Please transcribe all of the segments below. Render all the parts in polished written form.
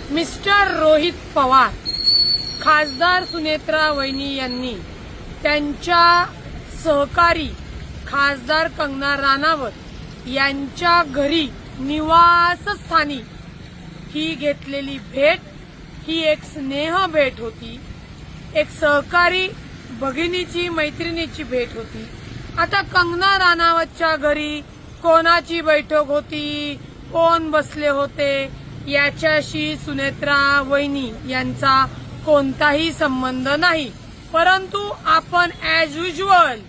Mister Rohit Pawar, खासदार सुनेत्रा वहिनी यांनी त्यांच्या सहकारी खासदार कंगना राणावत यांच्या घरी निवासस्थानी ही घेतलेली भेट ही एक स्नेह भेट होती, एक सहकारी भगिनीची मैत्रिणीची भेट होती। आता कंगना राणावतच्या घरी कोणाची बैठक होती, कोण बसले होते याच्याशी सुनेत्रा वहिनी यांचा कोणताही संबंध नाही। परंतु आपण ॲज युजुअल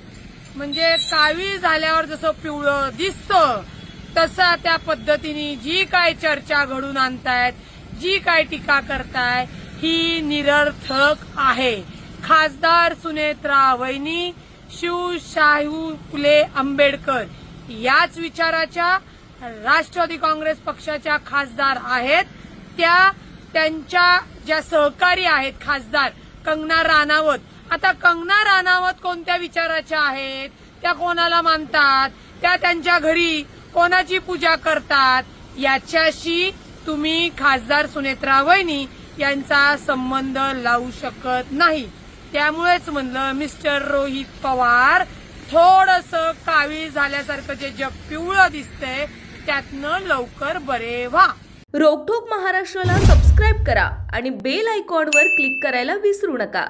म्हणजे कावी झाल्यावर जसं पिवळं दिसतं तसा त्या पद्धतीने जी काय चर्चा घडून आणतायत, जी काय टीका करताय ही निरर्थक आहे। खासदार सुनेत्रा वहिनी शिवशाहू फुले आंबेडकर याच विचाराच्या राष्ट्रवादी काँग्रेस पक्षाच्या खासदार आहेत। त्यांच्या ज्या सहकारी आहेत खासदार कंगना राणावत, आता कंगना राणावत कोणत्या विचाराच्या आहेत, त्या कोणाला मानतात, त्या त्यांच्या घरी कोणाची पूजा करतात याच्याशी तुम्ही खासदार सुनेत्रा वहिनी यांचा संबंध लावू शकत नाही। त्यामुळेच म्हणलं मिस्टर रोहित पवार थोडंसं कावी झाल्यासारखं जे जग पिवळं दिसतंय त्यातनं लवकर बरे व्हा। रोकठोक महाराष्ट्राला सबस्क्राईब करा आणि बेल आयकॉनवर क्लिक करायला विसरू नका।